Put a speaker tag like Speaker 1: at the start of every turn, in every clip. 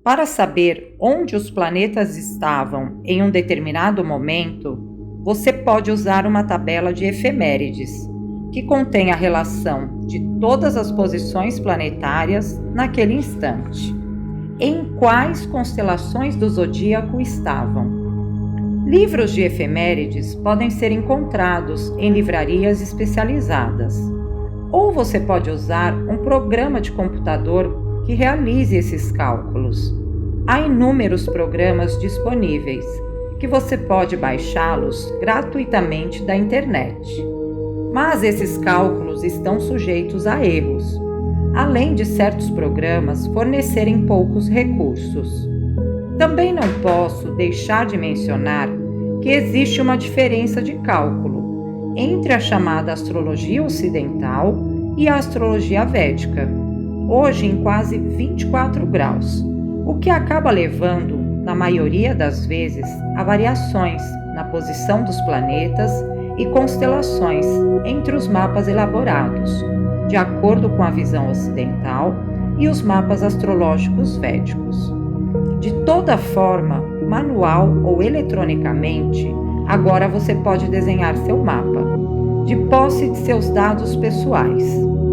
Speaker 1: Para saber onde os planetas estavam em um determinado momento, você pode usar uma tabela de efemérides, que contém a relação de todas as posições planetárias naquele instante, em quais constelações do zodíaco estavam. Livros de efemérides podem ser encontrados em livrarias especializadas, ou você pode usar um programa de computador que realize esses cálculos. Há inúmeros programas disponíveis, que você pode baixá-los gratuitamente da internet. Mas esses cálculos estão sujeitos a erros, além de certos programas fornecerem poucos recursos. Também não posso deixar de mencionar que existe uma diferença de cálculo entre a chamada astrologia ocidental e a astrologia védica, hoje em quase 24 graus, o que acaba levando, na maioria das vezes, a variações na posição dos planetas e constelações entre os mapas elaborados, de acordo com a visão ocidental e os mapas astrológicos védicos. De toda forma, manual ou eletronicamente, agora você pode desenhar seu mapa, de posse de seus dados pessoais,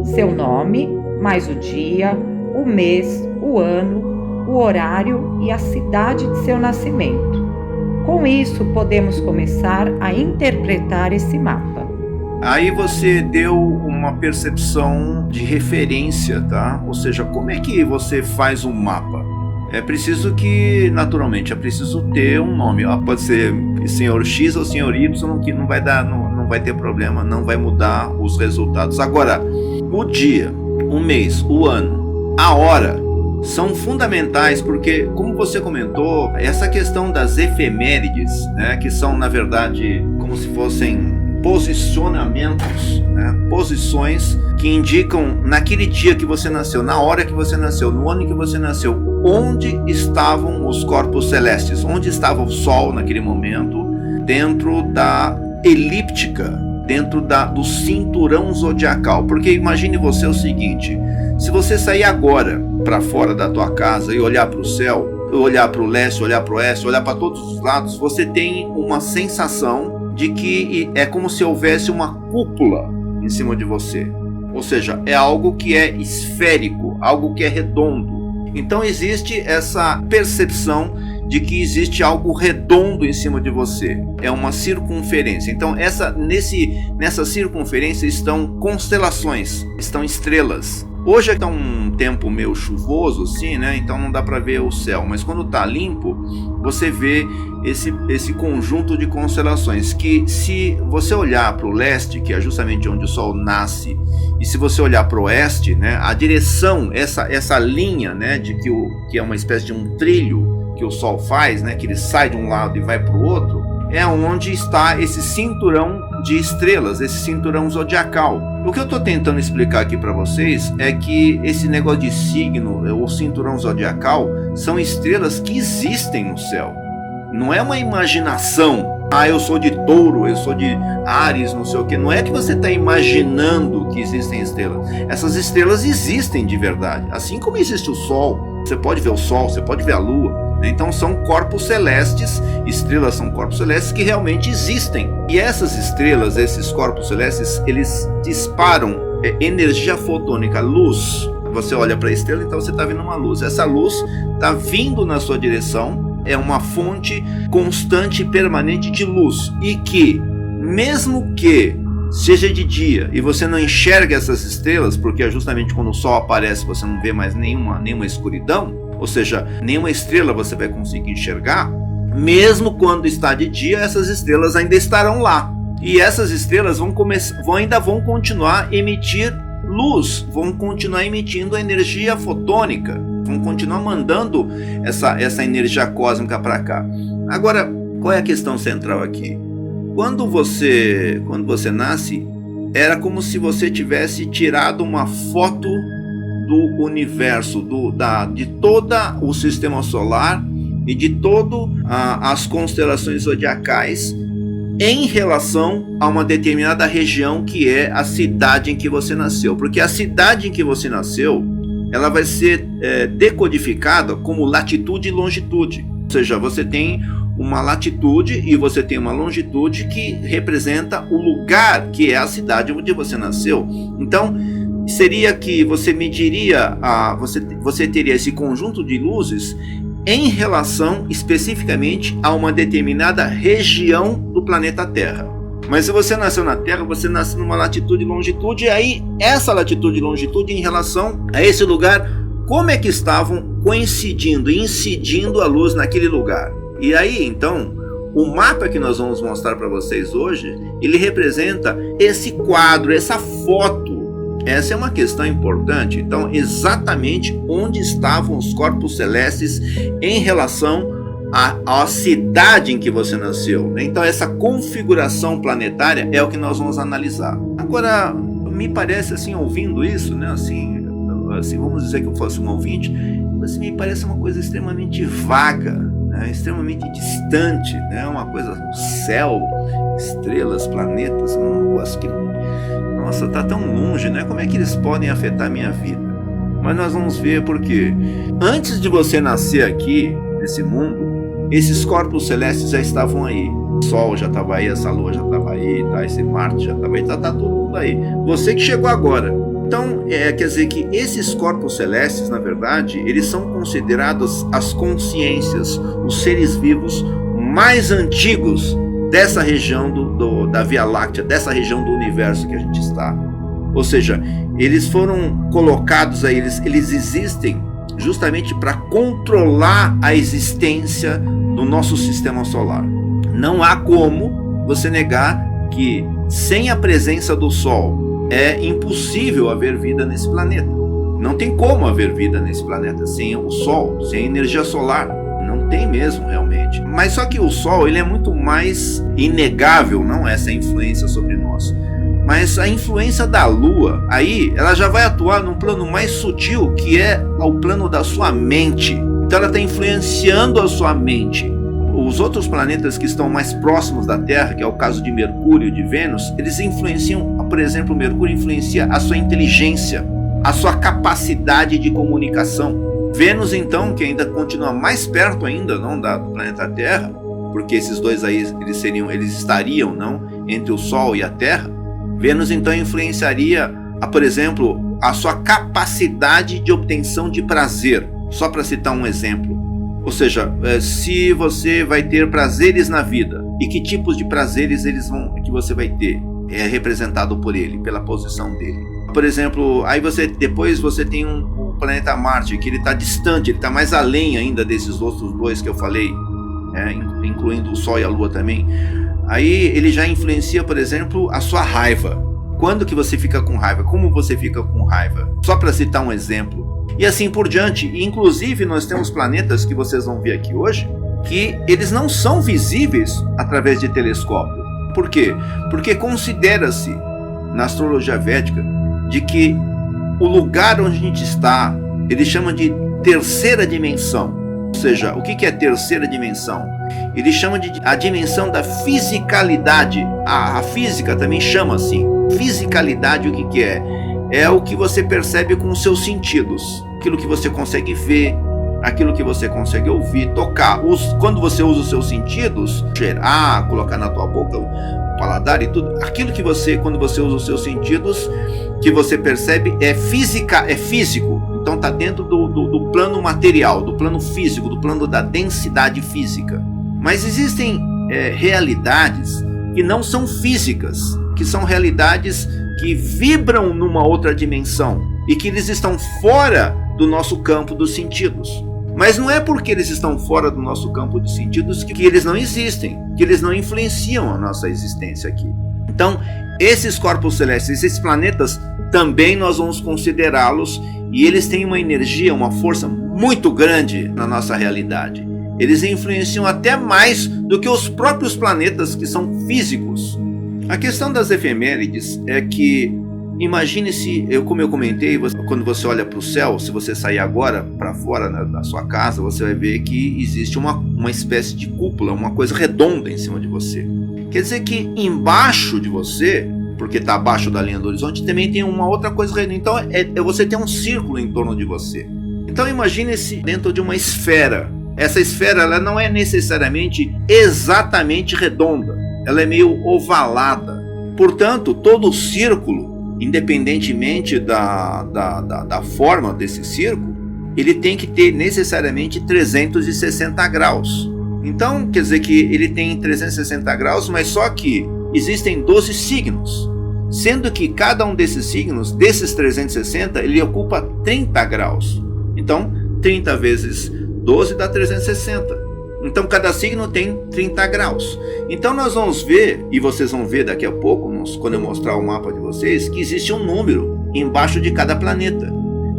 Speaker 1: seu nome, mais o dia, o mês, o ano, o horário e a cidade de seu nascimento. Com isso, podemos começar a interpretar esse mapa.
Speaker 2: Aí você deu uma percepção de referência, tá? Ou seja, como é que você faz um mapa? É preciso que, naturalmente, é preciso ter um nome. Pode ser senhor X ou senhor Y, que não vai dar, não vai ter problema, não vai mudar os resultados. Agora, o dia, o mês, o ano, a hora são fundamentais porque, como você comentou, essa questão das efemérides, né, que são, na verdade, como se fossem posicionamentos, né, posições que indicam naquele dia que você nasceu, na hora que você nasceu, no ano que você nasceu, onde estavam os corpos celestes, onde estava o Sol naquele momento, dentro da elíptica, dentro do cinturão zodiacal. Porque imagine você o seguinte: se você sair agora para fora da tua casa e olhar para o céu, olhar para o leste, olhar para o oeste, olhar para todos os lados, você tem uma sensação de que é como se houvesse uma cúpula em cima de você. Ou seja, é algo que é esférico, algo que é redondo. Então existe essa percepção de que existe algo redondo em cima de você. É uma circunferência. Então nessa circunferência estão constelações, estão estrelas. Hoje está um tempo meio chuvoso, assim, né? Então não dá para ver o céu. Mas quando está limpo, você vê esse conjunto de constelações. Que se você olhar para o leste, que é justamente onde o Sol nasce, e se você olhar para o oeste, né? A direção, essa linha, né? Que é uma espécie de um trilho que o Sol faz, né? Que ele sai de um lado e vai para o outro, é onde está esse cinturão de estrelas, esse cinturão zodiacal. O que eu estou tentando explicar aqui para vocês é que esse negócio de signo, o cinturão zodiacal, são estrelas que existem no céu. Não é uma imaginação. Eu sou de Touro, eu sou de Áries, não sei o que. Não é que você está imaginando que existem estrelas. Essas estrelas existem de verdade. Assim como existe o Sol. Você pode ver o Sol, você pode ver a Lua. Então são corpos celestes, estrelas são corpos celestes que realmente existem. E essas estrelas, esses corpos celestes, eles disparam energia fotônica, luz. Você olha para a estrela, então você está vendo uma luz. Essa luz está vindo na sua direção, é uma fonte constante e permanente de luz. E que, mesmo que seja de dia e você não enxerga essas estrelas, porque é justamente quando o Sol aparece você não vê mais nenhuma escuridão, ou seja, nenhuma estrela você vai conseguir enxergar. Mesmo quando está de dia, essas estrelas ainda estarão lá. E essas estrelas ainda vão continuar a emitir luz, vão continuar emitindo a energia fotônica, vão continuar mandando essa energia cósmica para cá. Agora, qual é a questão central aqui? Quando você nasce, era como se você tivesse tirado uma foto do universo, de todo o sistema solar e de todas as constelações zodiacais em relação a uma determinada região, que é a cidade em que você nasceu. Porque a cidade em que você nasceu, ela vai ser decodificada como latitude e longitude. Ou seja, você tem uma latitude e você tem uma longitude que representa o lugar, que é a cidade onde você nasceu. Então, seria que você mediria, você teria esse conjunto de luzes em relação especificamente a uma determinada região do planeta Terra. Mas se você nasceu na Terra, você nasce numa latitude e longitude, e aí essa latitude e longitude em relação a esse lugar, como é que estavam coincidindo, incidindo a luz naquele lugar. E aí, então, o mapa que nós vamos mostrar para vocês hoje, ele representa esse quadro, essa foto. Essa é uma questão importante. Então, exatamente onde estavam os corpos celestes em relação à cidade em que você nasceu. Então, essa configuração planetária é o que nós vamos analisar. Agora, me parece assim, ouvindo isso, né, assim, vamos dizer que eu fosse um ouvinte, mas me parece uma coisa extremamente vaga, né, extremamente distante, né, uma coisa do céu, estrelas, planetas, um negócio que, nossa, está tão longe, né? Como é que eles podem afetar a minha vida? Mas nós vamos ver, porque antes de você nascer aqui, nesse mundo, esses corpos celestes já estavam aí. O Sol já estava aí, essa Lua já estava aí, tá? Esse Marte já estava aí, tá todo mundo aí. Você que chegou agora. Então, quer dizer que esses corpos celestes, na verdade, eles são considerados as consciências, os seres vivos mais antigos dessa região da Via Láctea, dessa região do universo que a gente está. Ou seja, eles foram colocados aí, eles existem justamente para controlar a existência do nosso sistema solar. Não há como você negar que sem a presença do Sol é impossível haver vida nesse planeta. Não tem como haver vida nesse planeta sem o Sol, sem a energia solar. Não tem mesmo, realmente. Mas só que o Sol, ele é muito mais inegável, não essa influência sobre nós. Mas a influência da Lua, aí, ela já vai atuar num plano mais sutil, que é o plano da sua mente. Então ela está influenciando a sua mente. Os outros planetas que estão mais próximos da Terra, que é o caso de Mercúrio e de Vênus, eles influenciam, por exemplo, Mercúrio influencia a sua inteligência, a sua capacidade de comunicação. Vênus, então, que ainda continua mais perto ainda, não, do planeta Terra, porque esses dois aí eles estariam, não, entre o Sol e a Terra. Vênus, então, influenciaria, por exemplo, a sua capacidade de obtenção de prazer, só para citar um exemplo. Ou seja, se você vai ter prazeres na vida, e que tipos de prazeres que você vai ter, é representado por ele, pela posição dele. Por exemplo, aí depois você tem o planeta Marte, que ele está distante, ele está mais além ainda desses outros dois que eu falei, incluindo o Sol e a Lua também. Aí ele já influencia, por exemplo, a sua raiva. Quando que você fica com raiva? Como você fica com raiva? Só para citar um exemplo. E assim por diante. E, inclusive, nós temos planetas que vocês vão ver aqui hoje, que eles não são visíveis através de telescópio. Por quê? Porque considera-se, na astrologia védica, de que o lugar onde a gente está, eles chamam de terceira dimensão. Ou seja, o que é terceira dimensão? Eles chamam de a dimensão da fisicalidade. A física também chama assim. Fisicalidade, o que é? É o que você percebe com os seus sentidos. Aquilo que você consegue ver, aquilo que você consegue ouvir, tocar. Quando você usa os seus sentidos, cheirar, colocar na tua boca, o paladar e tudo, aquilo que quando você usa os seus sentidos, que você percebe é físico. Então está dentro do plano material, do plano físico, do plano da densidade física. Mas existem realidades que não são físicas, que são realidades que vibram numa outra dimensão e que eles estão fora do nosso campo dos sentidos. Mas não é porque eles estão fora do nosso campo dos sentidos que eles não existem, que eles não influenciam a nossa existência aqui. Então, esses corpos celestes, esses planetas, também nós vamos considerá-los, e eles têm uma energia, uma força muito grande na nossa realidade. Eles influenciam até mais do que os próprios planetas que são físicos. A questão das efemérides é que imagine se, como eu comentei, quando você olha para o céu, se você sair agora para fora da sua casa, você vai ver que existe uma espécie de cúpula, uma coisa redonda em cima de você. Quer dizer que embaixo de você, porque está abaixo da linha do horizonte, também tem uma outra coisa redonda. Então você tem um círculo em torno de você. Então imagine-se dentro de uma esfera. Essa esfera ela não é necessariamente exatamente redonda, ela é meio ovalada. Portanto, todo o círculo, independentemente da forma desse círculo, ele tem que ter necessariamente 360 graus. Então, quer dizer que ele tem 360 graus, mas só que existem 12 signos, sendo que cada um desses signos, desses 360, ele ocupa 30 graus. Então, 30 vezes 12 dá 360. Então, cada signo tem 30 graus. Então, nós vamos ver, e vocês vão ver daqui a pouco, quando eu mostrar o mapa de vocês, que existe um número embaixo de cada planeta,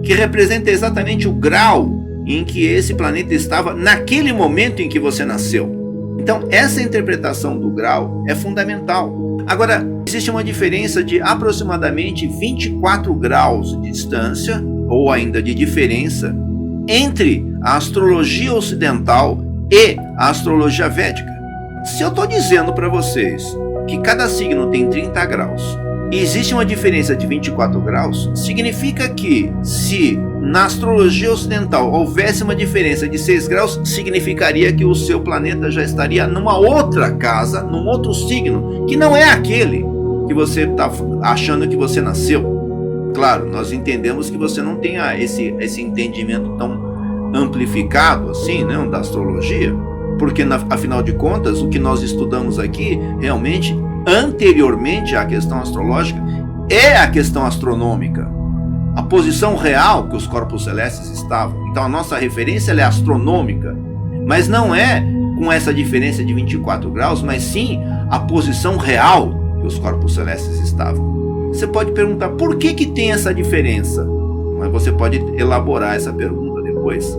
Speaker 2: que representa exatamente o grau em que esse planeta estava naquele momento em que você nasceu. Então, essa interpretação do grau é fundamental. Agora, existe uma diferença de aproximadamente 24 graus de distância, ou ainda de diferença, entre a astrologia ocidental e a astrologia védica. Se eu estou dizendo para vocês que cada signo tem 30 graus e existe uma diferença de 24 graus, significa que se na astrologia ocidental houvesse uma diferença de 6 graus, significaria que o seu planeta já estaria numa outra casa, num outro signo, que não é aquele que você está achando que você nasceu. Claro, nós entendemos que você não tenha esse entendimento tão amplificado assim, né, da astrologia, porque afinal de contas o que nós estudamos aqui realmente anteriormente à questão astrológica é a questão astronômica, a posição real que os corpos celestes estavam. Então a nossa referência ela é astronômica, mas não é com essa diferença de 24 graus, mas sim a posição real que os corpos celestes estavam. Você pode perguntar por que tem essa diferença, mas você pode elaborar essa pergunta depois,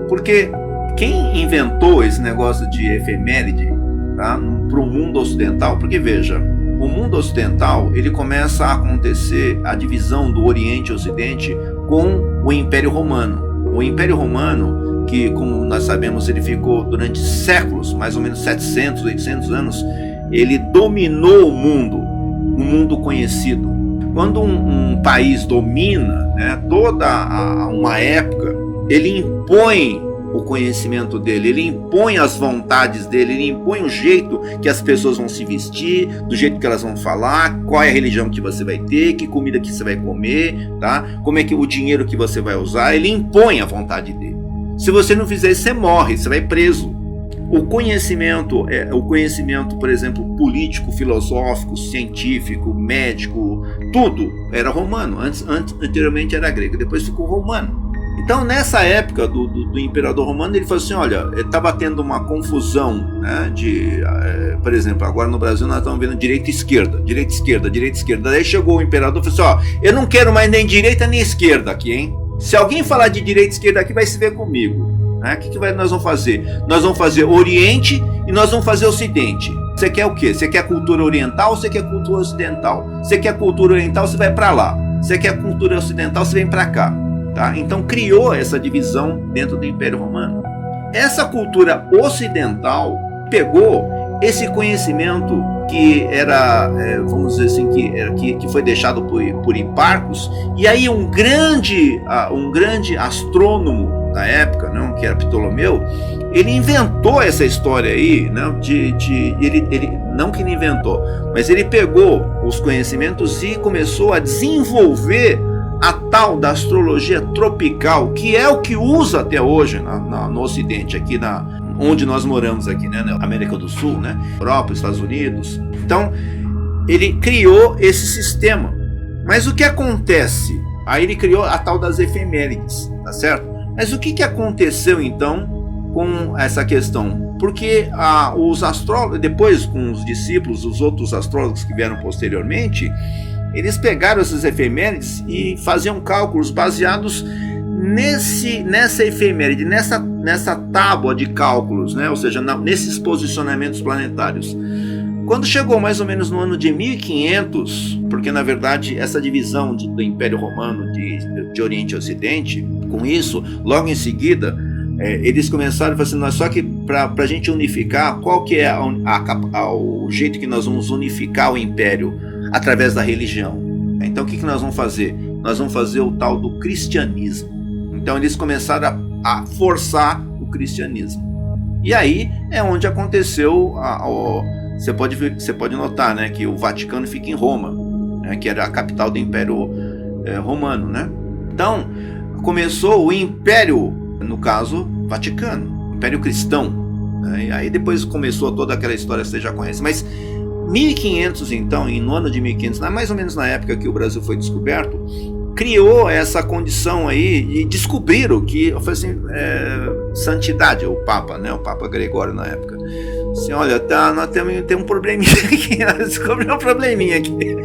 Speaker 2: porque quem inventou esse negócio de efeméride, tá, para o mundo ocidental, porque veja, o mundo ocidental ele começa a acontecer a divisão do Oriente e Ocidente com o Império Romano. O Império Romano, que como nós sabemos ele ficou durante séculos, mais ou menos 700, 800 anos, ele dominou o mundo conhecido. Quando um país domina, né, toda uma época, ele impõe o conhecimento dele, ele impõe as vontades dele, ele impõe o jeito que as pessoas vão se vestir, do jeito que elas vão falar, qual é a religião que você vai ter, que comida que você vai comer, tá? Como é que o dinheiro que você vai usar, ele impõe a vontade dele. Se você não fizer isso, você morre, você vai preso. O conhecimento, por exemplo, político, filosófico, científico, médico, tudo era romano. Anteriormente era grego, depois ficou romano. Então, nessa época do imperador romano, ele falou assim, olha, estava tendo uma confusão, né, por exemplo, agora no Brasil nós estamos vendo direita e esquerda, direita e esquerda, direita e esquerda. Daí chegou o imperador e falou assim, ó, eu não quero mais nem direita nem esquerda aqui, hein? Se alguém falar de direita e esquerda aqui, vai se ver comigo. O que nós vamos fazer? Nós vamos fazer Oriente e nós vamos fazer Ocidente. Você quer o quê? Você quer cultura oriental ou você quer cultura ocidental? Você quer cultura oriental, você vai para lá. Você quer cultura ocidental, você vem para cá. Tá? Então criou essa divisão dentro do Império Romano. Essa cultura ocidental pegou esse conhecimento que era, vamos dizer assim, que foi deixado por Hiparcos, e aí um grande astrônomo da época, não, que era Ptolomeu, ele inventou essa história aí, né, ele não que ele inventou, mas ele pegou os conhecimentos e começou a desenvolver a tal da astrologia tropical, que é o que usa até hoje no Ocidente, aqui onde nós moramos aqui, né, na América do Sul, né, Europa, Estados Unidos. Então, ele criou esse sistema. Mas o que acontece? Aí ele criou a tal das efemérides, tá certo? Mas o que aconteceu então com essa questão? Porque os astrólogos, depois com os discípulos, os outros astrólogos que vieram posteriormente, eles pegaram essas efemérides e faziam cálculos baseados nessa efeméride, nessa tábua de cálculos, né? Ou seja, nesses posicionamentos planetários. Quando chegou mais ou menos no ano de 1500, porque na verdade essa divisão do Império Romano de Oriente e Ocidente, com isso, logo em seguida, eles começaram a fazer, só que para a gente unificar, qual que é o jeito que nós vamos unificar o Império? Através da religião. Então o que nós vamos fazer? Nós vamos fazer o tal do cristianismo. Então eles começaram a forçar o cristianismo. E aí é onde aconteceu, você pode notar, né, que o Vaticano fica em Roma, né, que era a capital do Império Romano, né? Então começou o Império, no caso, Vaticano, Império Cristão, né? E aí depois começou toda aquela história que você já conhece. Mas 1500, então, no ano de 1500, mais ou menos na época que o Brasil foi descoberto, criou essa condição aí e descobriram que, eu falei assim, santidade, o Papa, né, o Papa Gregório na época, assim, olha, nós temos um probleminha aqui, nós descobrimos um probleminha aqui.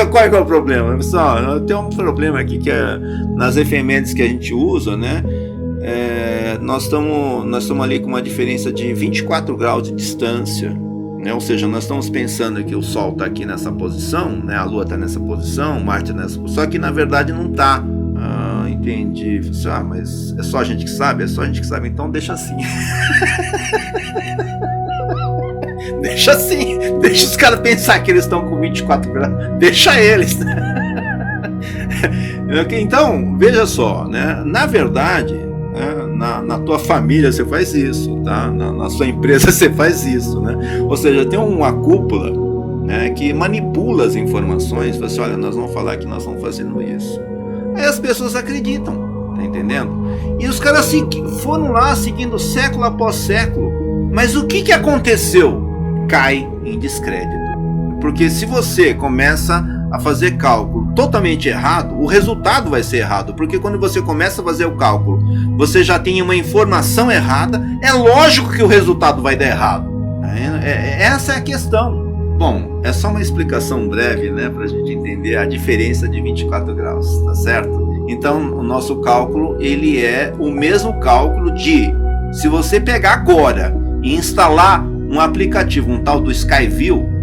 Speaker 2: Qual é o problema? Pessoal, tem um problema aqui que nas efemérides que a gente usa, né, nós estamos ali com uma diferença de 24 graus de distância, né? Ou seja, nós estamos pensando que o Sol está aqui nessa posição, né? A Lua está nessa posição, Marte nessa posição, só que na verdade não está. Entendi. Mas é só a gente que sabe? É só a gente que sabe, então deixa assim. Deixa assim, deixa os caras pensar que eles estão com 24 graus, deixa eles. Então, veja só, né? Na verdade, na tua família você faz isso, tá? Na sua empresa você faz isso, né? Ou seja, tem uma cúpula, né, que manipula as informações, fala assim, olha, nós vamos falar que nós estamos fazendo isso. Aí as pessoas acreditam, tá entendendo? E os caras foram lá seguindo século após século, mas o que aconteceu? Cai em descrédito. Porque se você começa a fazer cálculo totalmente errado, o resultado vai ser errado, porque quando você começa a fazer o cálculo, você já tem uma informação errada, é lógico que o resultado vai dar errado. Essa é a questão. Bom, é só uma explicação breve, né, para a gente entender a diferença de 24 graus, tá certo? Então, o nosso cálculo, ele é o mesmo cálculo de, se você pegar agora e instalar um aplicativo, um tal do Skyview,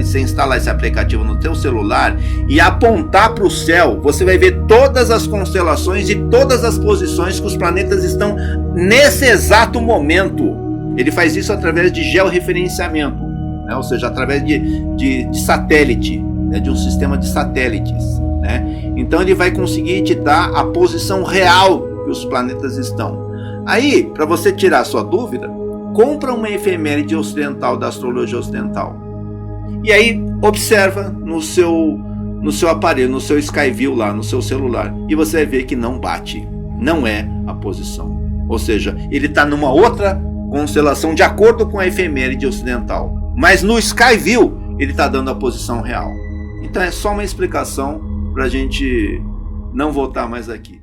Speaker 2: você instalar esse aplicativo no teu celular e apontar para o céu, você vai ver todas as constelações e todas as posições que os planetas estão nesse exato momento. Ele faz isso através de georreferenciamento, né? Ou seja, através de satélite, né? De um sistema de satélites, né? Então ele vai conseguir te dar a posição real que os planetas estão. Aí, para você tirar a sua dúvida, compra uma efeméride ocidental da astrologia ocidental. E aí observa no seu aparelho, no seu Skyview lá, no seu celular, e você vai ver que não bate, não é a posição. Ou seja, ele está numa outra constelação de acordo com a efeméride ocidental, mas no Skyview ele está dando a posição real. Então é só uma explicação para a gente não voltar mais aqui.